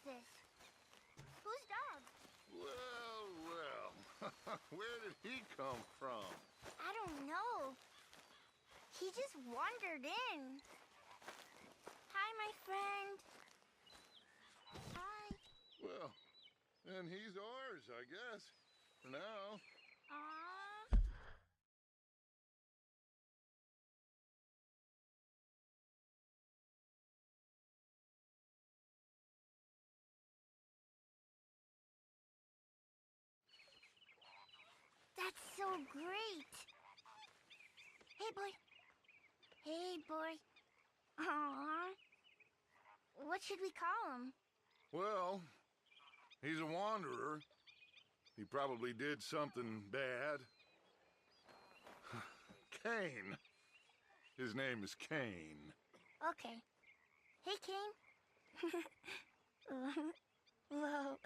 this? Whose dog? Well, where did he come from? I don't know. He just wandered in. Hi, my friend. Hi. Well, then he's ours, I guess. For now. Aww. That's so great. Hey, boy. Hey, boy. Aww. What should we call him? Well, he's a wanderer. He probably did something bad. Kane. His name is Kane. Okay. Hey, Kane. Whoa.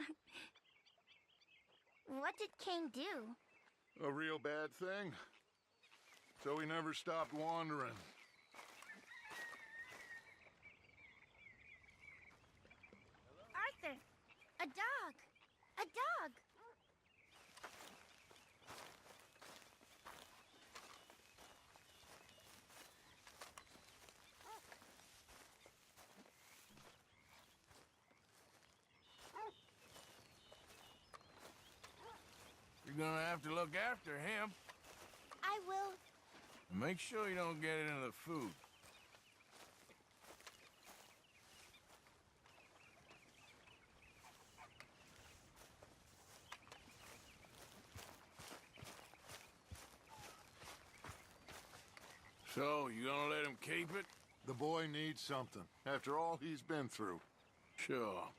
What did Kane do? A real bad thing. So he never stopped wandering. Arthur! A dog! A dog! You're gonna have to look after him. I will. Make sure you don't get it into the food. So, you gonna let him keep it? The boy needs something, after all he's been through. Sure.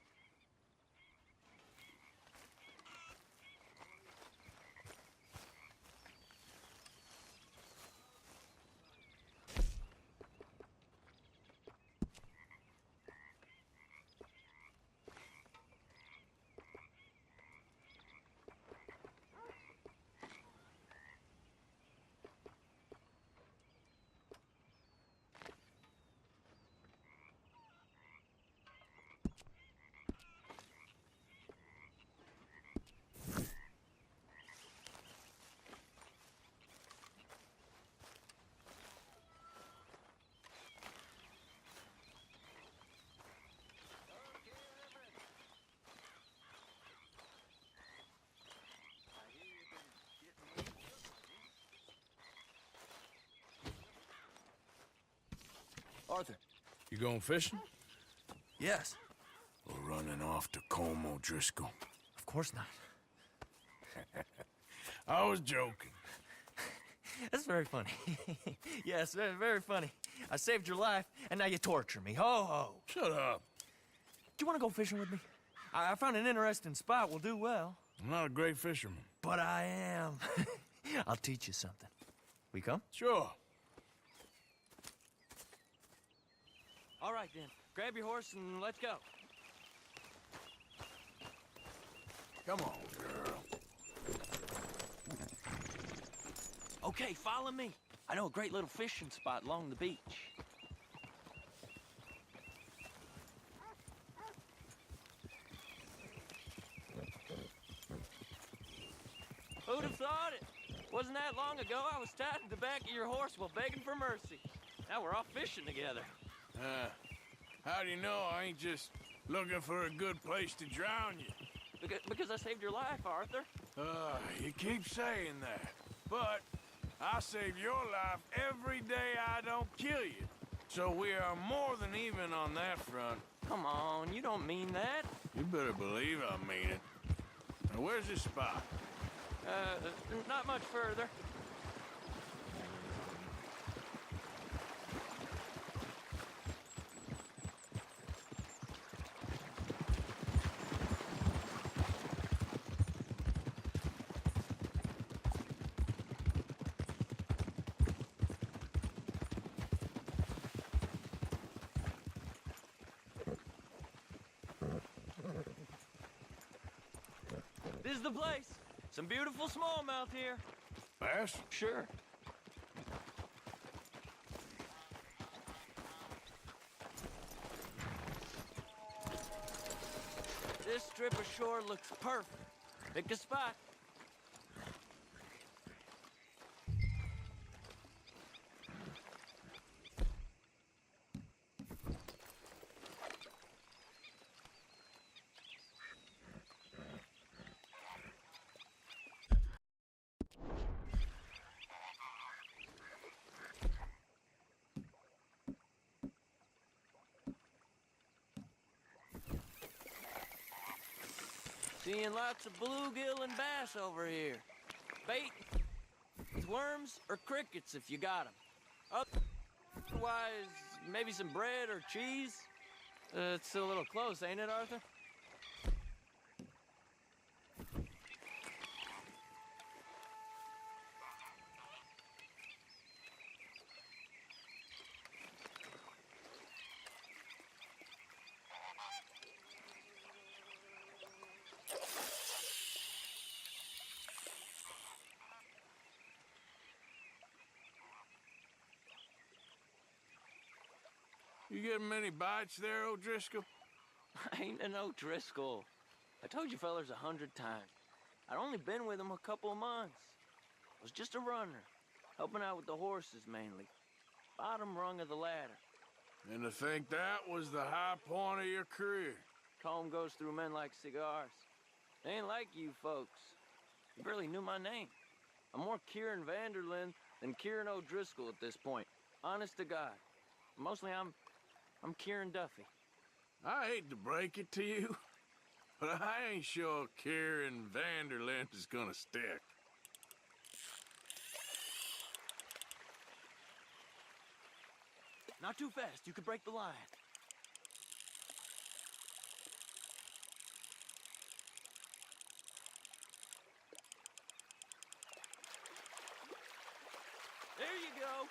Arthur. You going fishing? Yes. Or running off to Colm O'Driscoll? Of course not. I was joking. That's very funny. Yes, very, very funny. I saved your life, and now you torture me. Ho, ho. Shut up. Do you want to go fishing with me? I found an interesting spot. We'll do well. I'm not a great fisherman. But I am. I'll teach you something. We come? Sure. All right, then. Grab your horse and let's go. Come on, girl. Okay, follow me. I know a great little fishing spot along the beach. Who'd have thought it? Wasn't that long ago I was tied to the back of your horse while begging for mercy. Now we're off fishing together. How do you know I ain't just looking for a good place to drown you? Because I saved your life, Arthur. You keep saying that. But I save your life every day I don't kill you. So we are more than even on that front. Come on, you don't mean that. You better believe I mean it. Now, where's this spot? Not much further. This is the place. Some beautiful smallmouth here. Bass? Sure. this strip of shore looks perfect. Pick a spot. Seeing lots of bluegill and bass over here. Bait with worms or crickets if you got them. Otherwise, maybe some bread or cheese. It's still a little close, ain't it, Arthur? You getting many bites there, O'Driscoll? I ain't an O'Driscoll. I told you fellers 100 times. I'd only been with him a couple of months. I was just a runner, helping out with the horses mainly. Bottom rung of the ladder. And to think that was the high point of your career. Comb goes through men like cigars. They ain't like you folks. You barely knew my name. I'm more Kieran Vanderlyn than Kieran O'Driscoll at this point. Honest to God. Mostly I'm Kieran Duffy. I hate to break it to you, but I ain't sure Kieran Vanderlyn is gonna stick. Not too fast, you could break the line. There you go.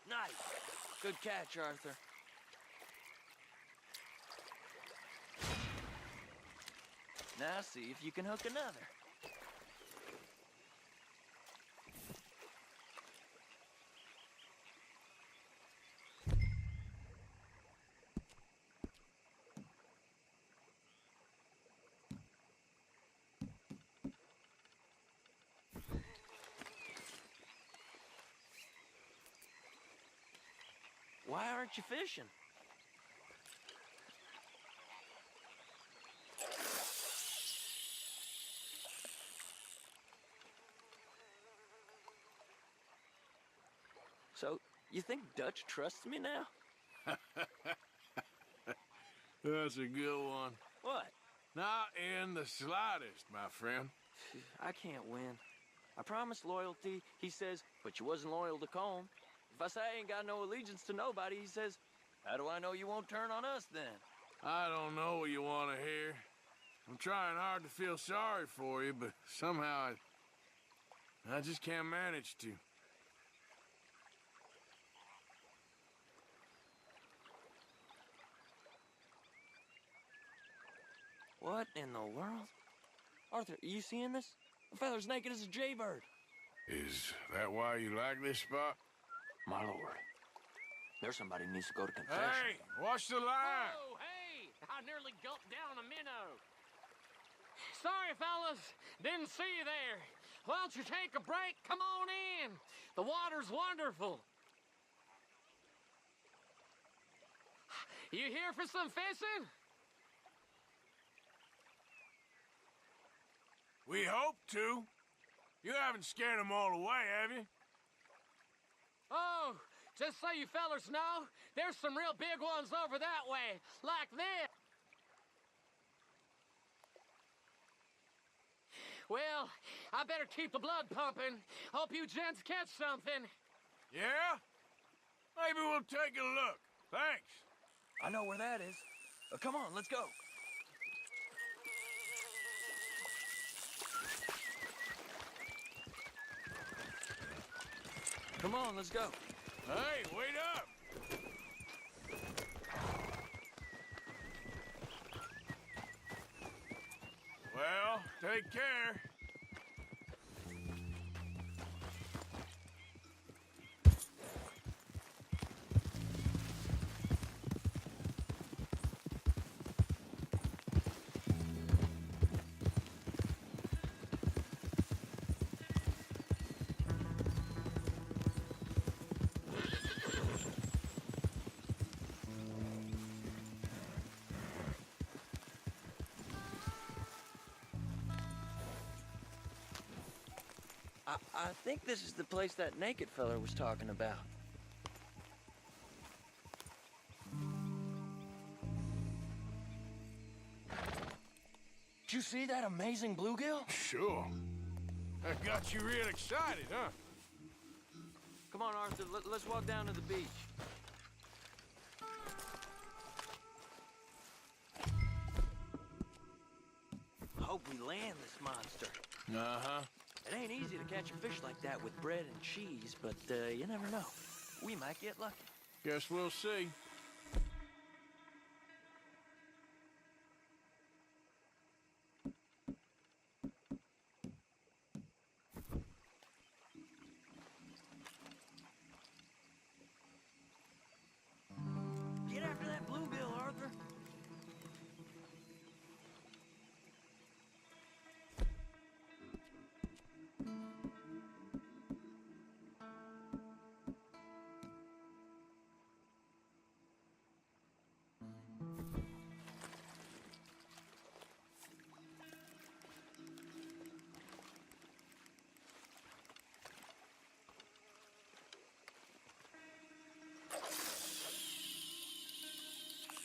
Nice. Good catch, Arthur. Now see if you can hook another. Why aren't you fishing? So, you think Dutch trusts me now? That's a good one. What? Not in the slightest, my friend. I can't win. I promised loyalty, he says, but you wasn't loyal to Combe. If I say I ain't got no allegiance to nobody, he says, how do I know you won't turn on us then? I don't know what you want to hear. I'm trying hard to feel sorry for you, but somehow I just can't manage to. What in the world? Arthur, are you seeing this? The feather's naked as a jaybird. Is that why you like this spot? My lord. There's somebody needs to go to confession. Hey, watch the line! Oh, hey! I nearly gulped down a minnow. Sorry, fellas. Didn't see you there. Why don't you take a break? Come on in. The water's wonderful. You here for some fishing? We hope to. You haven't scared them all away, have you? Oh, just so you fellers know, there's some real big ones over that way, like this. Well, I better keep the blood pumping. Hope you gents catch something. Yeah? Maybe we'll take a look. Thanks. I know where that is. Come on, let's go. Come on, let's go. Hey, wait up! Well, take care. I think this is the place that naked feller was talking about. Did you see that amazing bluegill? Sure. That got you real excited, huh? Come on, Arthur, let's walk down to the beach. Hope we land this monster. Uh-huh. It ain't easy to catch a fish like that with bread and cheese, but you never know. We might get lucky. Guess we'll see. Get after that bluegill, Arthur.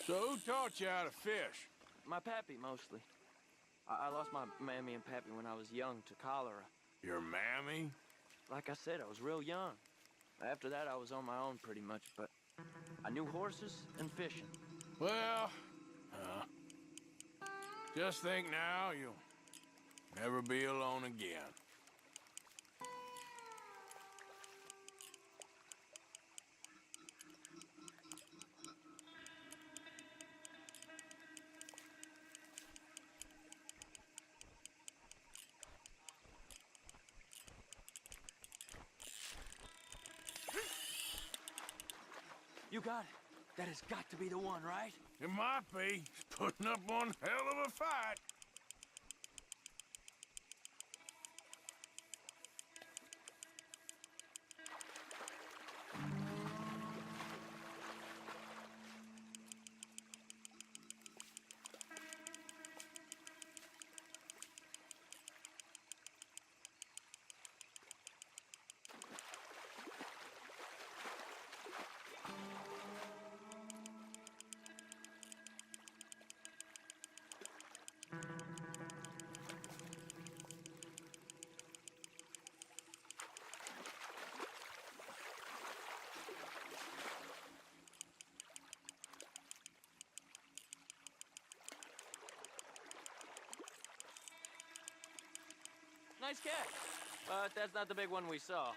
So who taught you how to fish? My pappy, mostly. I lost my mammy and pappy when I was young to cholera. Your mammy? Like I said, I was real young. After that, I was on my own pretty much, but I knew horses and fishing. Well, just think now you'll never be alone again. You got it. That has got to be the one, right? It might be. Putting up one hell of a fight. Nice catch. But that's not the big one we saw.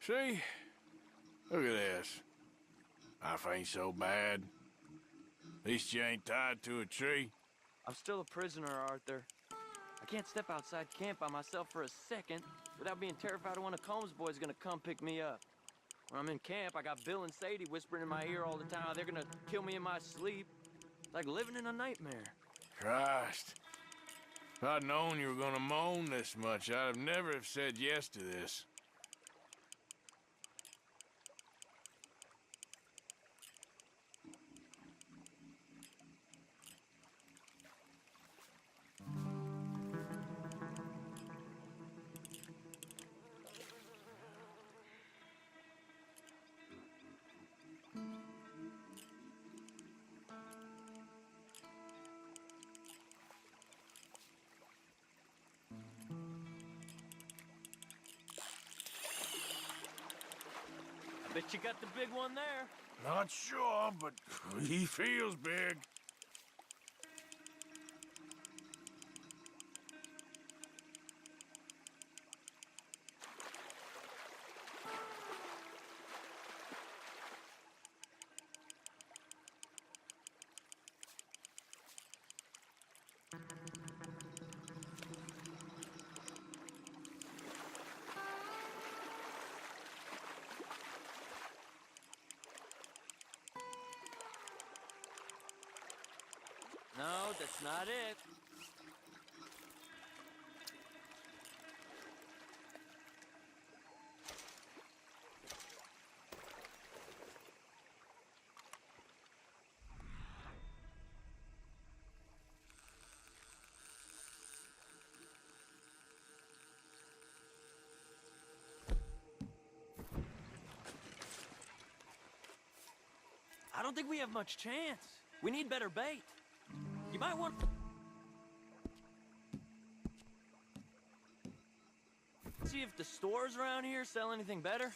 See? Look at this. Life ain't so bad. At least you ain't tied to a tree. I'm still a prisoner, Arthur. I can't step outside camp by myself for a second without being terrified one of Combs' boys gonna come pick me up. When I'm in camp, I got Bill and Sadie whispering in my ear all the time how they're gonna kill me in my sleep. It's like living in a nightmare. Christ. If I'd known you were gonna moan this much, I'd have never have said yes to this. I bet you got the big one there. Not sure, but he feels big. No, that's not it. I don't think we have much chance. We need better bait. You might want... See if the stores around here sell anything better.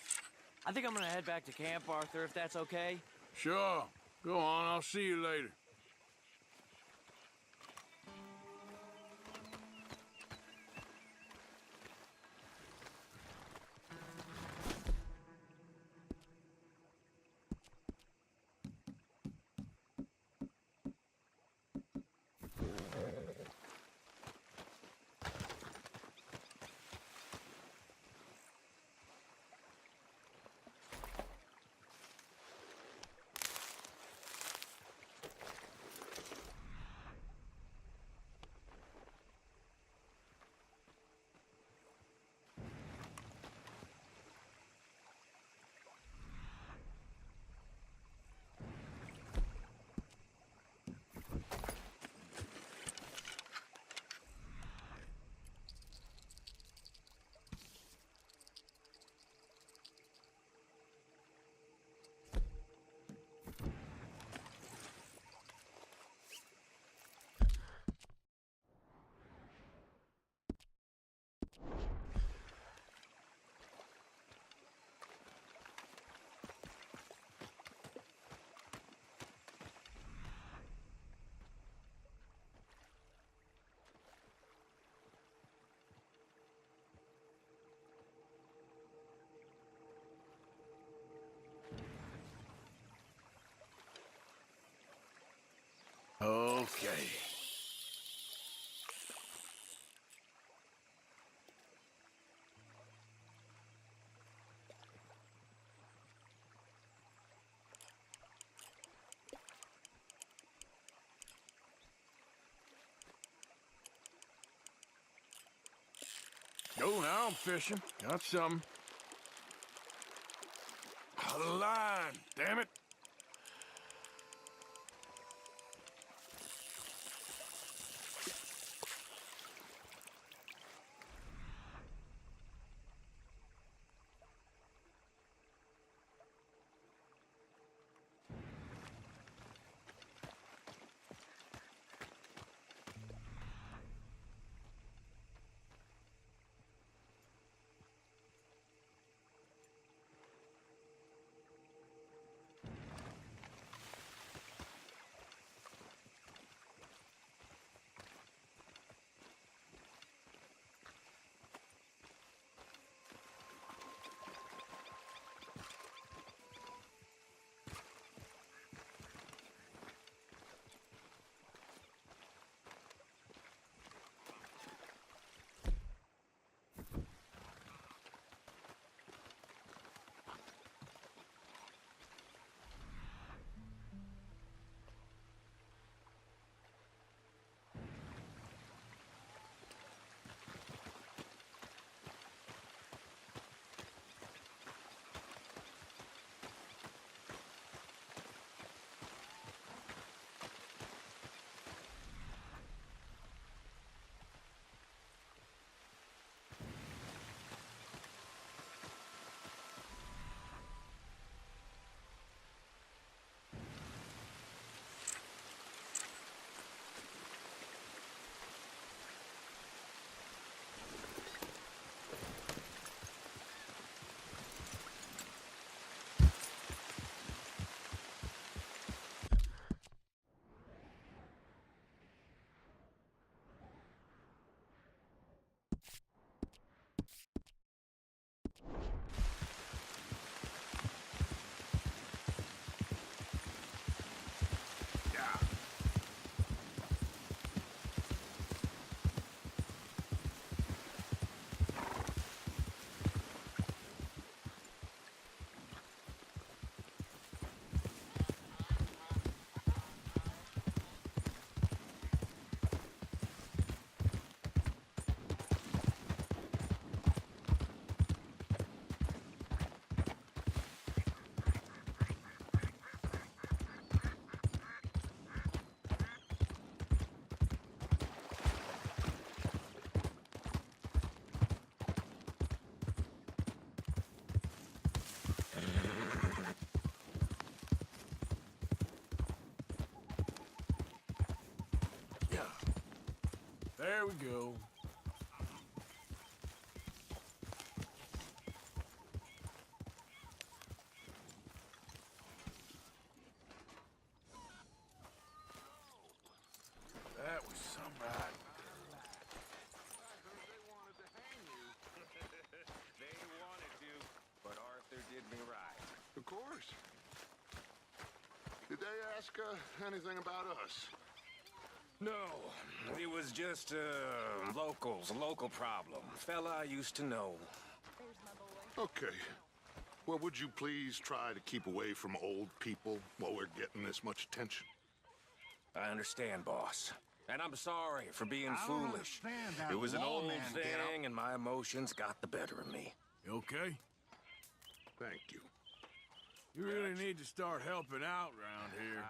I think I'm gonna head back to camp, Arthur, if that's okay. Sure. Go on, I'll see you later. Okay. Go now, I'm fishing. Got some. A line, damn it. There we go. That was some ride. They wanted to, but Arthur did me right. Of course. Did they ask anything about us? No, it was just locals, a local problem. Fella I used to know. Okay. Well, would you please try to keep away from old people while we're getting this much attention? I understand, boss. And I'm sorry for being foolish. understand that It was an old lawman get up. thing, and my emotions got the better of me. You okay? Thank you. You really need to start helping out around here.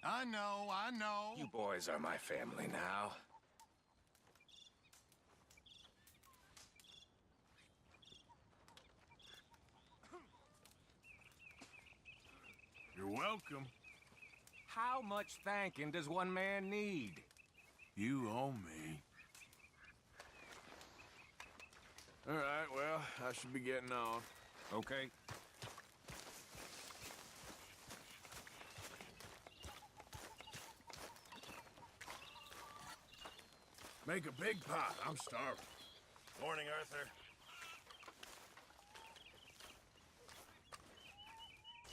I know. You boys are my family now. You're welcome. How much thanking does one man need? You owe me. All right, well, I should be getting on. Okay. Make a big pot. I'm starving. Morning, Arthur.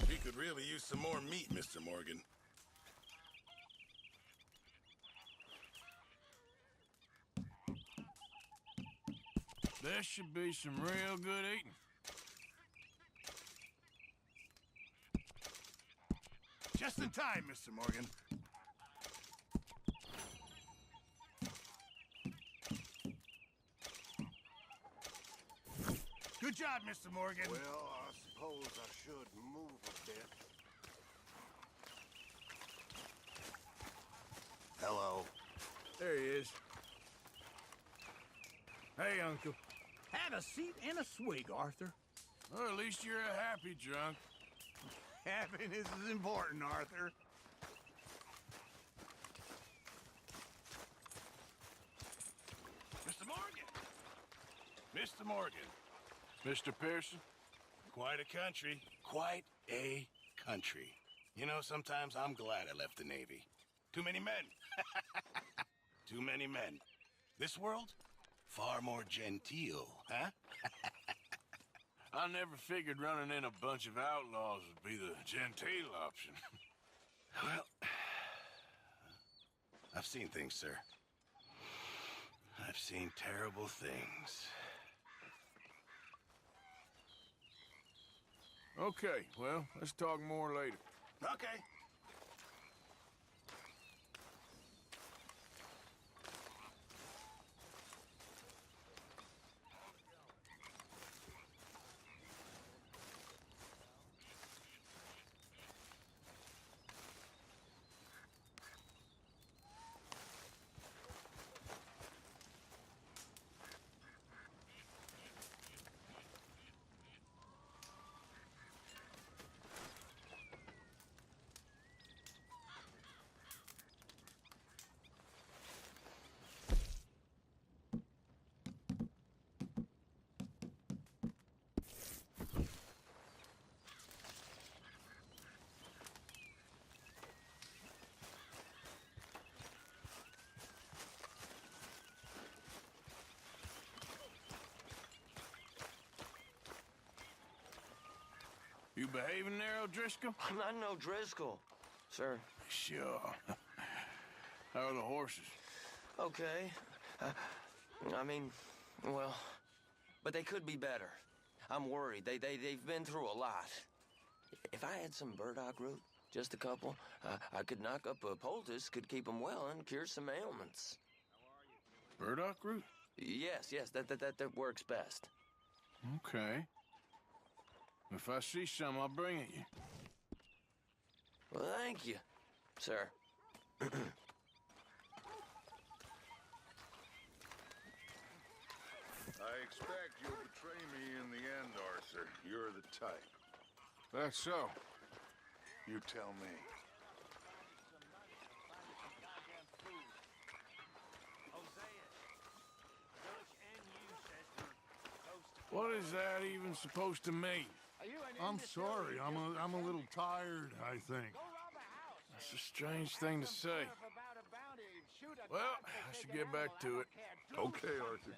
We could really use some more meat, Mr. Morgan. This should be some real good eating. Just in time, Mr. Morgan. Good job, Mr. Morgan. Well, I suppose I should move a bit. Hello. There he is. Hey, Uncle. Have a seat and a swig, Arthur. Well, at least you're a happy drunk. Happiness is important, Arthur. Mr. Morgan! Mr. Morgan. Mr. Pearson? Quite a country. Quite a country. You know, sometimes I'm glad I left the Navy. Too many men. Too many men. This world? Far more genteel, huh? I never figured running in a bunch of outlaws would be the genteel option. Well, I've seen things, sir. I've seen terrible things. Okay, well, let's talk more later. Okay. You behaving there, O'Driscoll? I'm not no Driscoll, sir. Sure. How are the horses? Okay. I mean, well, but they could be better. I'm worried. They've been through a lot. If I had some burdock root, just a couple, I could knock up a poultice, could keep them well, and cure some ailments. Burdock root? Yes, that works best. Okay. If I see some, I'll bring it you. Well, thank you, sir. I expect you'll betray me in the end, Arthur. You're the type. That's so. You tell me. What is that even supposed to mean? I'm sorry. I'm a little tired, I think. That's a strange thing to say. Well, I should get back to it. Okay, Arthur.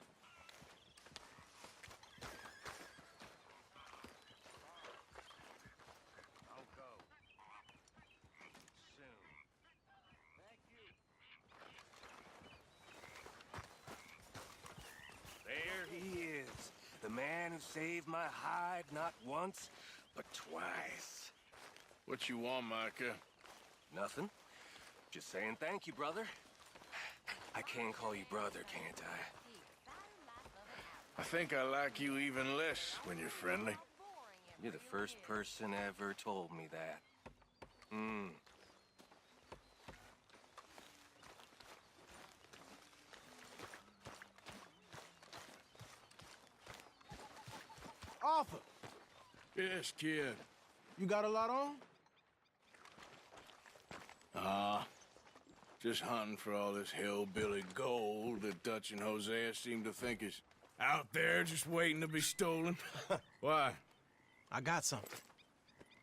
I'll go. Soon. There he is. The man who saved my hide not once, but twice. What you want, Micah? Nothing. Just saying thank you, brother. I can call you brother, can't I? I think I like you even less when you're friendly. You're the first person ever told me that. Arthur, Yes, kid. you got a lot on? Just hunting for all this hillbilly gold that Dutch and Hosea seem to think is out there just waiting to be stolen. Why? I got something.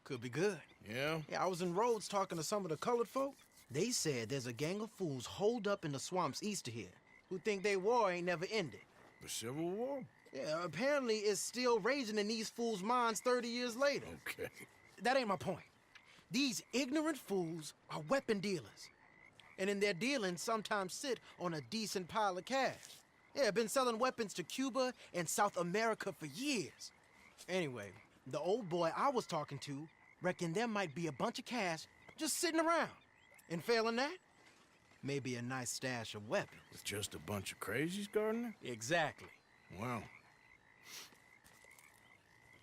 Could be good. Yeah? Yeah, I was in Rhodes talking to some of the colored folk. They said there's a gang of fools holed up in the swamps east of here who think their war ain't never ended. The Civil War? Yeah, apparently it's still raging in these fools' minds 30 years later. Okay. That ain't my point. These ignorant fools are weapon dealers. And in their dealing, sometimes sit on a decent pile of cash. Yeah, been selling weapons to Cuba and South America for years. Anyway, the old boy I was talking to reckoned there might be a bunch of cash just sitting around. And failing that, maybe a nice stash of weapons. With just a bunch of crazies, Gardner? Exactly. Well,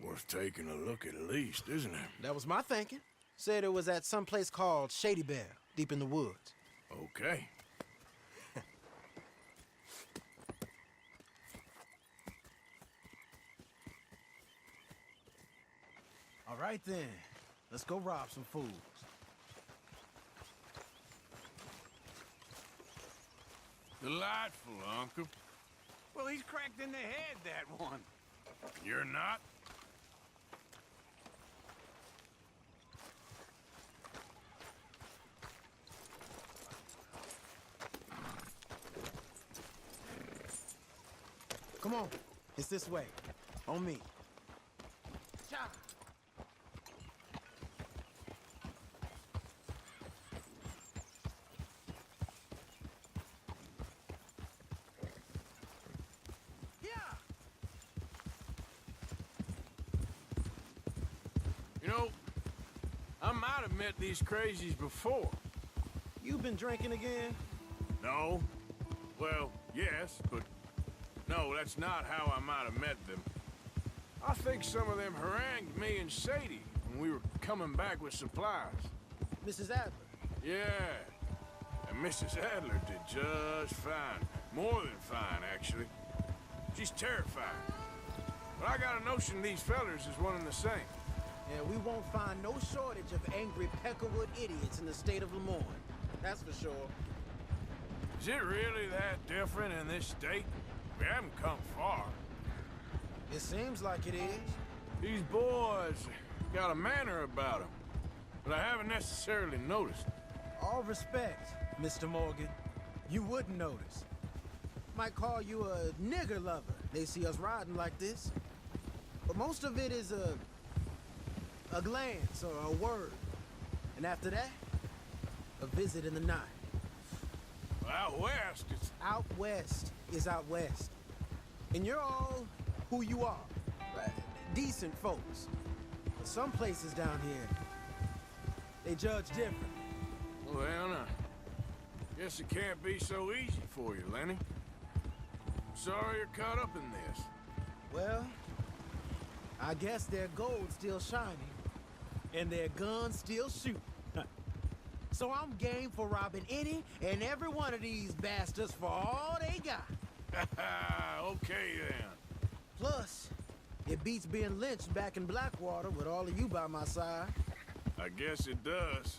worth taking a look at least, isn't it? That was my thinking. Said it was at some place called Shady Bear, deep in the woods. Okay. All right then, let's go rob some fools. Delightful, Uncle. Well, he's cracked in the head, that one. You're not? Come on, it's this way. On me. You know, I might have met these crazies before. You been drinking again? No. Well, yes, but no, that's not how I might have met them. I think some of them harangued me and Sadie when we were coming back with supplies. Mrs. Adler. Yeah. And Mrs. Adler did just fine. More than fine, actually. She's terrifying. But I got a notion these fellers is one and the same. Yeah, we won't find no shortage of angry Peckerwood idiots in the state of Lemoyne. That's for sure. Is it really that different in this state? We haven't come far. It seems like it is. These boys got a manner about them, but I haven't necessarily noticed. All respect, Mr. Morgan. You wouldn't notice. Might call you a nigger lover. They see us riding like this. But most of it is a glance or a word. And after that, a visit in the night. Out west, it's... Out west is out west. And you're all who you are. Decent folks. But some places down here, they judge different. Well, then, I guess it can't be so easy for you, Lenny. Sorry you're caught up in this. Well, I guess their gold's still shining, and their guns still shoot. So I'm game for robbing any and every one of these bastards for all they got. Okay, then. Plus, it beats being lynched back in Blackwater with all of you by my side. I guess it does.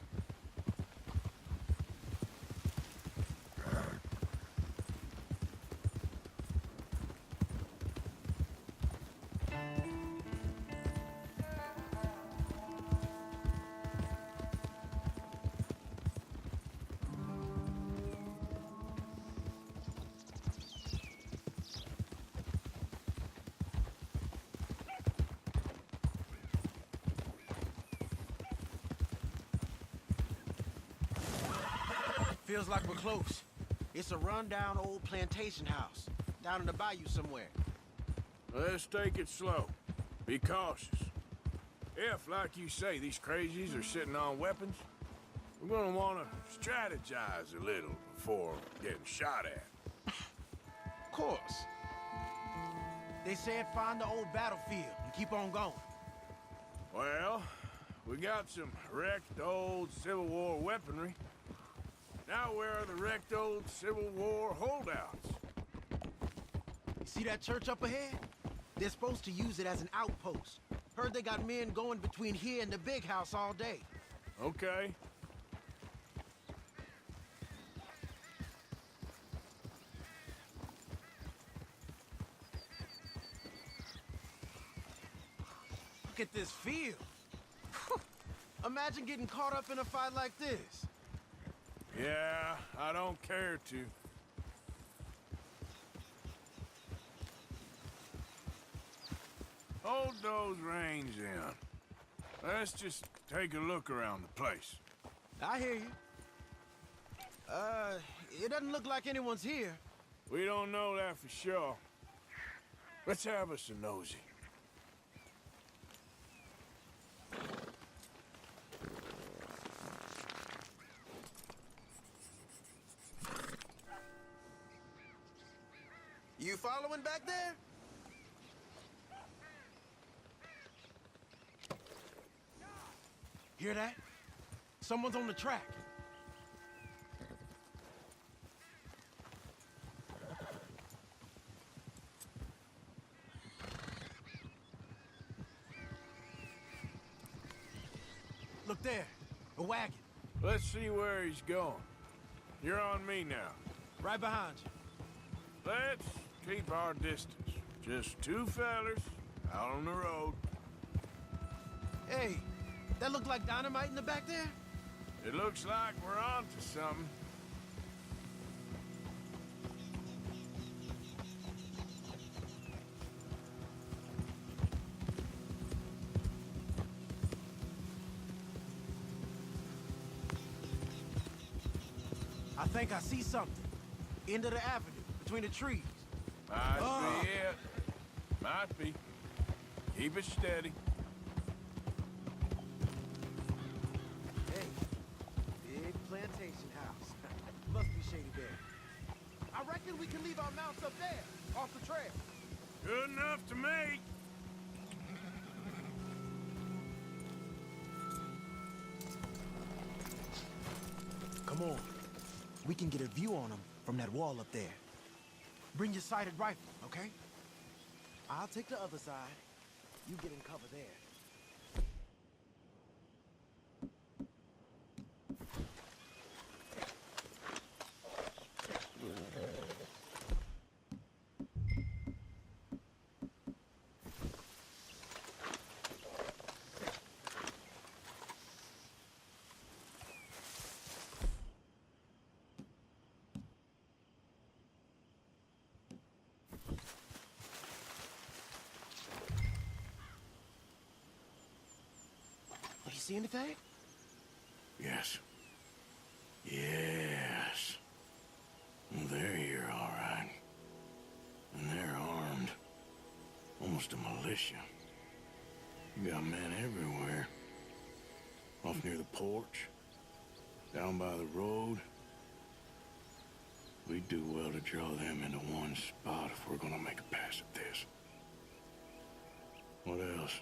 Feels like we're close. It's a rundown old plantation house, down in the bayou somewhere. Let's take it slow. Be cautious. If, like you say, these crazies are sitting on weapons, we're gonna want to strategize a little before getting shot at. Of course. They said find the old battlefield and keep on going. Well, we got some wrecked old Civil War weaponry. Now where are the wrecked old Civil War holdouts? You see that church up ahead? They're supposed to use it as an outpost. Heard they got men going between here and the big house all day. Okay. Look at this field. Imagine getting caught up in a fight like this. Yeah, I don't care to. Hold those reins in. Let's just take a look around the place. I hear you. It doesn't look like anyone's here. We don't know that for sure. Let's have us a nosy. You following back there? Hear that? Someone's on the track. Look there, a wagon. Let's see where he's going. You're on me now. Right behind you. Let's keep our distance. Just two fellers out on the road. Hey, that look like dynamite in the back there? It looks like we're on to something. I think I see something. End of the avenue, between the trees. Might be it. Might be. Keep it steady. Hey, big plantation house. Must be Shady Bear. I reckon we can leave our mounts up there, off the trail. Good enough to me. Come on. We can get a view on them from that wall up there. Bring your sighted rifle, okay? I'll take the other side. You get in cover there. You see anything? Yes. Yes. They're here, all right. And they're armed. Almost a militia. You got men everywhere. Off near the porch. Down by the road. We do well to draw them into one spot if we're gonna make a pass at this. What else?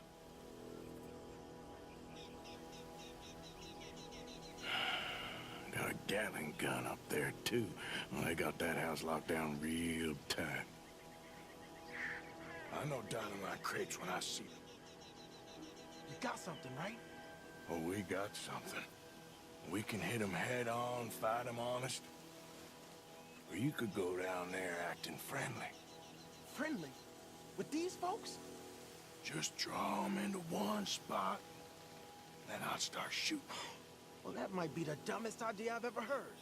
Got a Gatling gun up there, too. Well, they got that house locked down real tight. I know dynamite crates when I see them. You got something, right? Oh, we got something. We can hit them head on, fight them honest. Or you could go down there acting friendly. Friendly? With these folks? Just draw them into one spot, then I'll start shooting. Well, that might be the dumbest idea I've ever heard.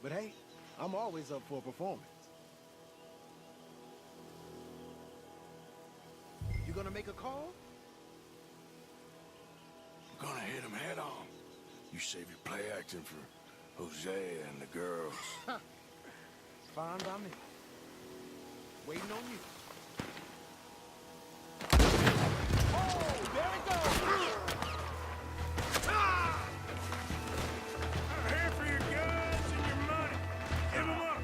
But hey, I'm always up for a performance. You gonna make a call? We're gonna hit them head on. You save your play acting for Hosea and the girls. Fine by me. Waiting on you. Oh, there it goes! I'm here for your guns and your money. Give them up.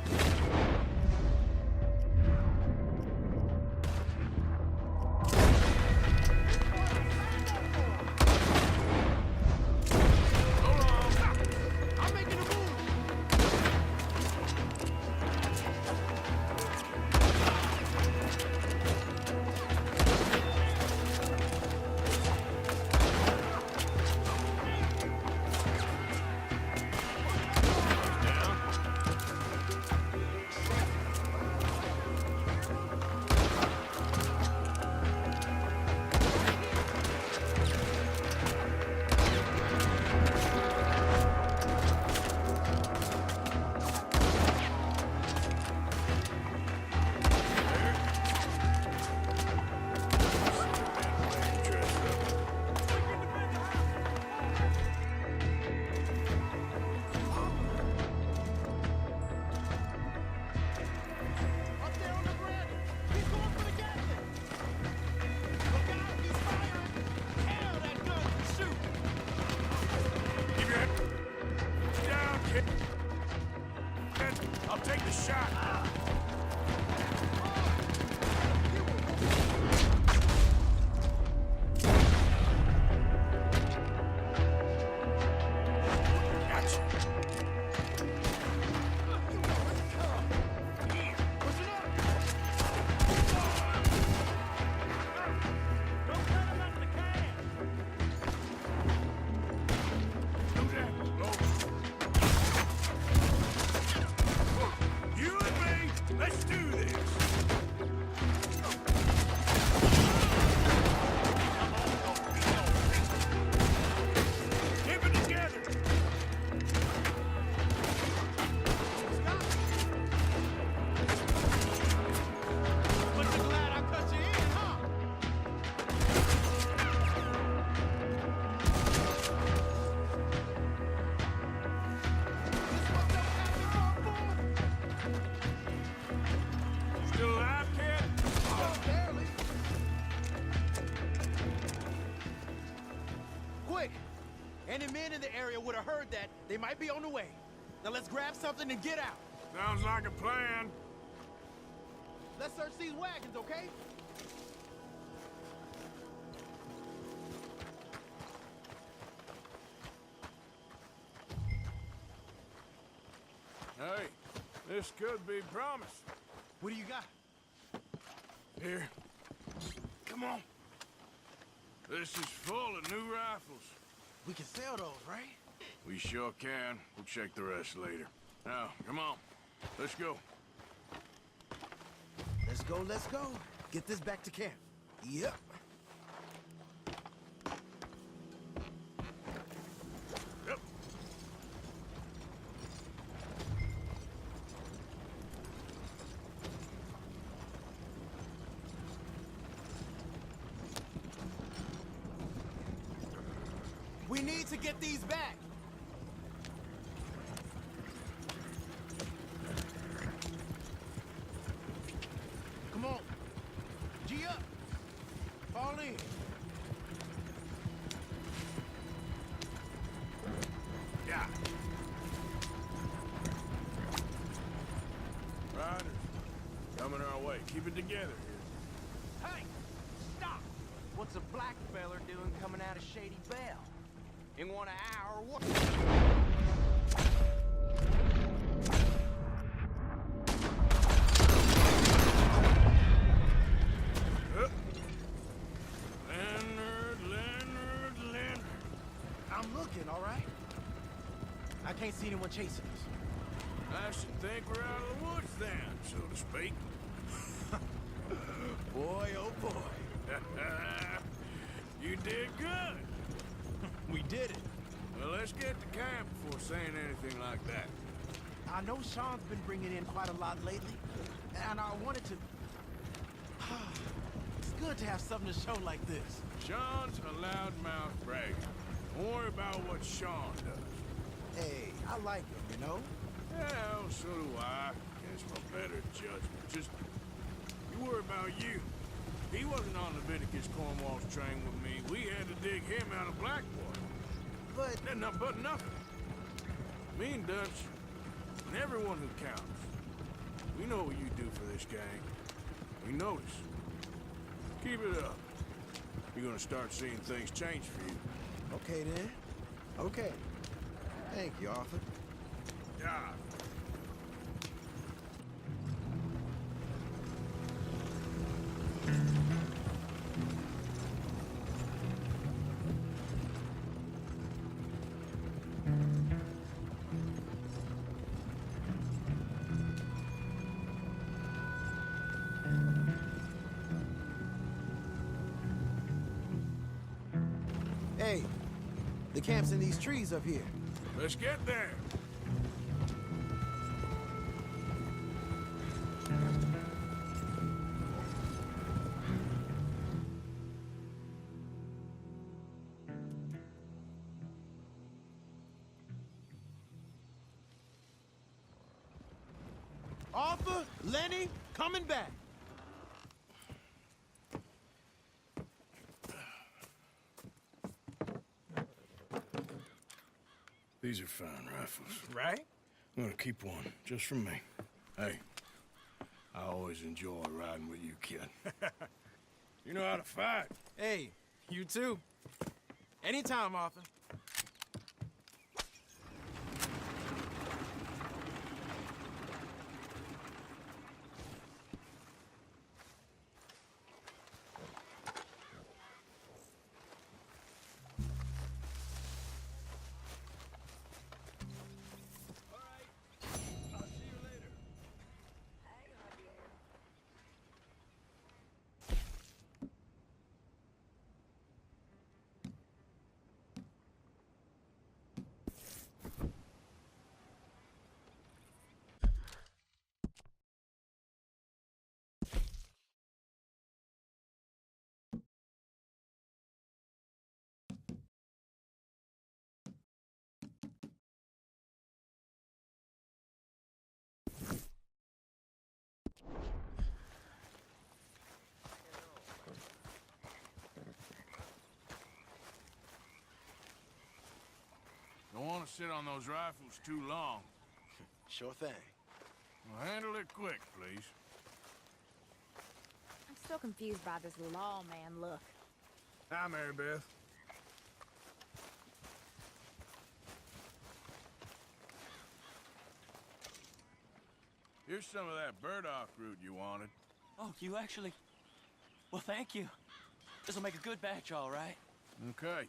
Hold on. I'm making a move! Up there on the ground! He's going for the Gatling! Look out! He's firing! Hell, that gun can shoot! Keep your head down, kid. I'll take the shot. Gotcha. Push it up! Don't cut him under the can. Do that, Logan. You and me, let's do this. Keep it together. But you're glad I cut you in, huh? Still alive, kid? Barely. Quick! Any men in the area would have heard that. They might be on the way. Now let's grab something and get out. Sounds like a plan. Let's search these wagons, okay? Hey, this could be promising. What do you got? Here. Come on. This is full of new rifles. We can sell those, right? We sure can. We'll check the rest later. Now, come on. Let's go. Let's go, let's go. Get this back to camp. Yep. Yep. We need to get these back. Come on. G up. Fall in. Yeah. Riders. Coming our way. Keep it together here. Hey, stop! What's a black feller doing coming out of Shady Belle? In one of our what? Leonard. I'm looking, all right? I can't see anyone chasing us. I should think we're out of the woods then, so to speak. Boy, oh boy. You did good. We did it. Well, let's get to camp before saying anything like that. I know Sean's been bringing in quite a lot lately, and I wanted to... It's good to have something to show like this. Sean's a loudmouth bragger. Don't worry about what Sean does. Hey, I like him, you know? Well, so do I. Guess my better judgment. Just, you worry about you. He wasn't on Leviticus Cornwall's train with me. We had to dig him out of Blackwater. But... But nothing. Me and Dutch, and everyone who counts, we know what you do for this gang. We notice. Keep it up. You're gonna start seeing things change for you. Okay, then. Okay. Thank you, Arthur. Yeah. Hey, the camp's in these trees up here. Let's get there. Arthur, Lenny, coming back. These are fine rifles. Right? I'm gonna keep one, just for me. Hey, I always enjoy riding with you, kid. You know how to fight. Hey, you too. Anytime, Arthur. Don't want to sit on those rifles too long. Sure thing. Well, handle it quick, please. I'm still confused by this lawman look. Hi, Mary Beth. Here's some of that burdock root you wanted. Oh, you actually... Well, thank you. This'll make a good batch, all right. Okay.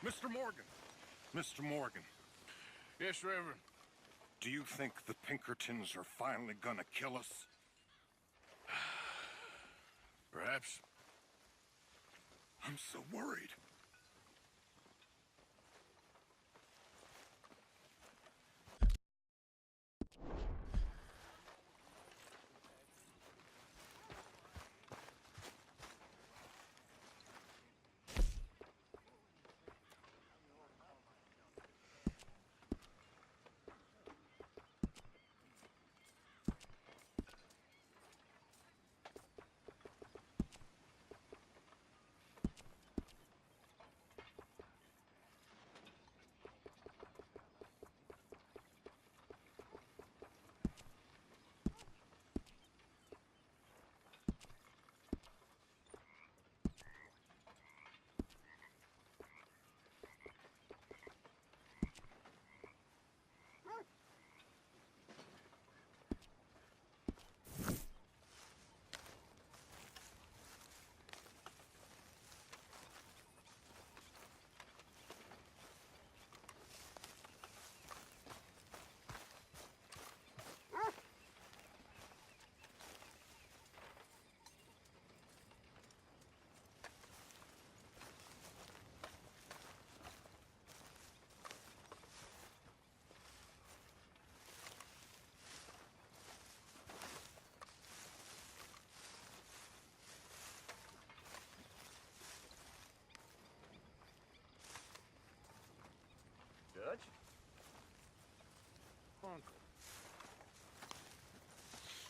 Mr. Morgan. Mr. Morgan. Yes, Reverend. Do you think the Pinkertons are finally gonna kill us? Perhaps. I'm so worried.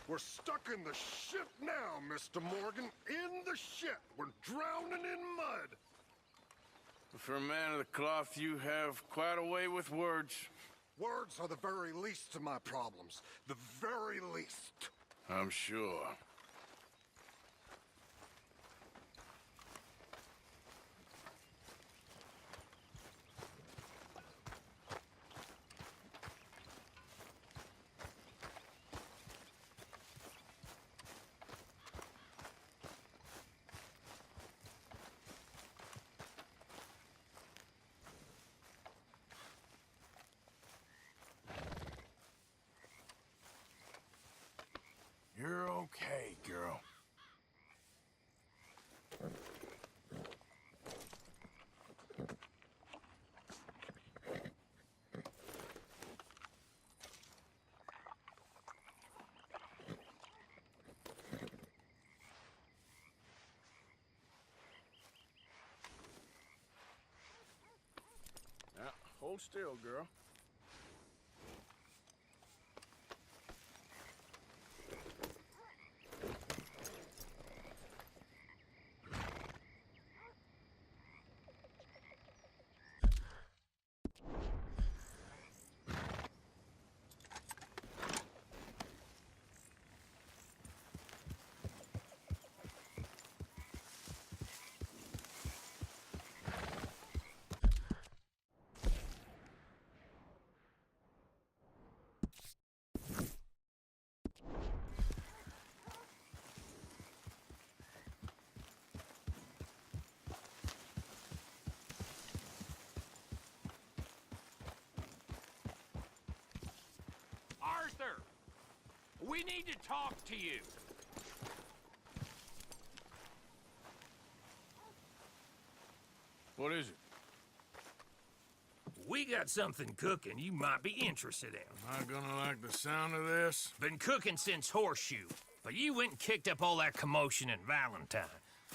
We're stuck in the shit now, Mr. Morgan. In the shit. We're drowning in mud. For a man of the cloth, you have quite a way with words. Words are the very least of my problems. The very least. I'm sure. You're okay, girl. Now, hold still, girl. Arthur! We need to talk to you. What is it? We got something cooking you might be interested in. Am I gonna like the sound of this? Been cooking since Horseshoe, but you went and kicked up all that commotion in Valentine.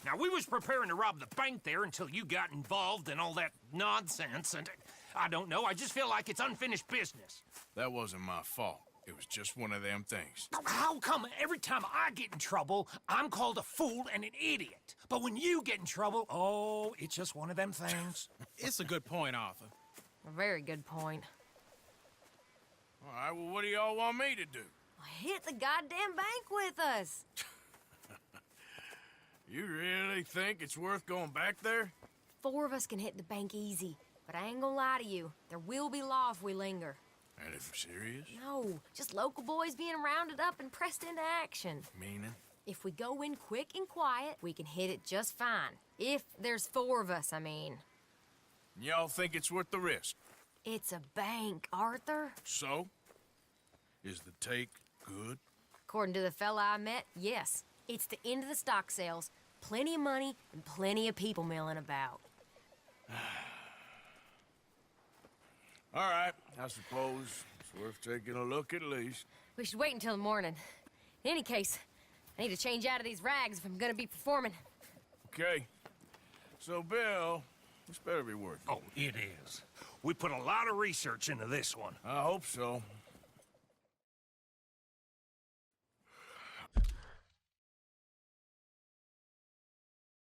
Now, we was preparing to rob the bank there until you got involved in all that nonsense, and I don't know, I just feel like it's unfinished business. That wasn't my fault. It was just one of them things. How come every time I get in trouble, I'm called a fool and an idiot? But when you get in trouble, oh, it's just one of them things. It's a good point, Arthur. A very good point. All right, well, what do y'all want me to do? Hit the goddamn bank with us. You really think it's worth going back there? 4 of us can hit the bank easy, but I ain't gonna lie to you. There will be law if we linger. And if you're serious? No, just local boys being rounded up and pressed into action. Meaning? If we go in quick and quiet, we can hit it just fine. If there's 4 of us, I mean. Y'all think it's worth the risk? It's a bank, Arthur. So? Is the take good? According to the fella I met, yes. It's the end of the stock sales. Plenty of money and plenty of people milling about. All right, I suppose it's worth taking a look at least. We should wait until the morning. In any case, I need to change out of these rags if I'm gonna be performing. Okay. So, Bill, this better be worth it. Oh, it is. We put a lot of research into this one. I hope so.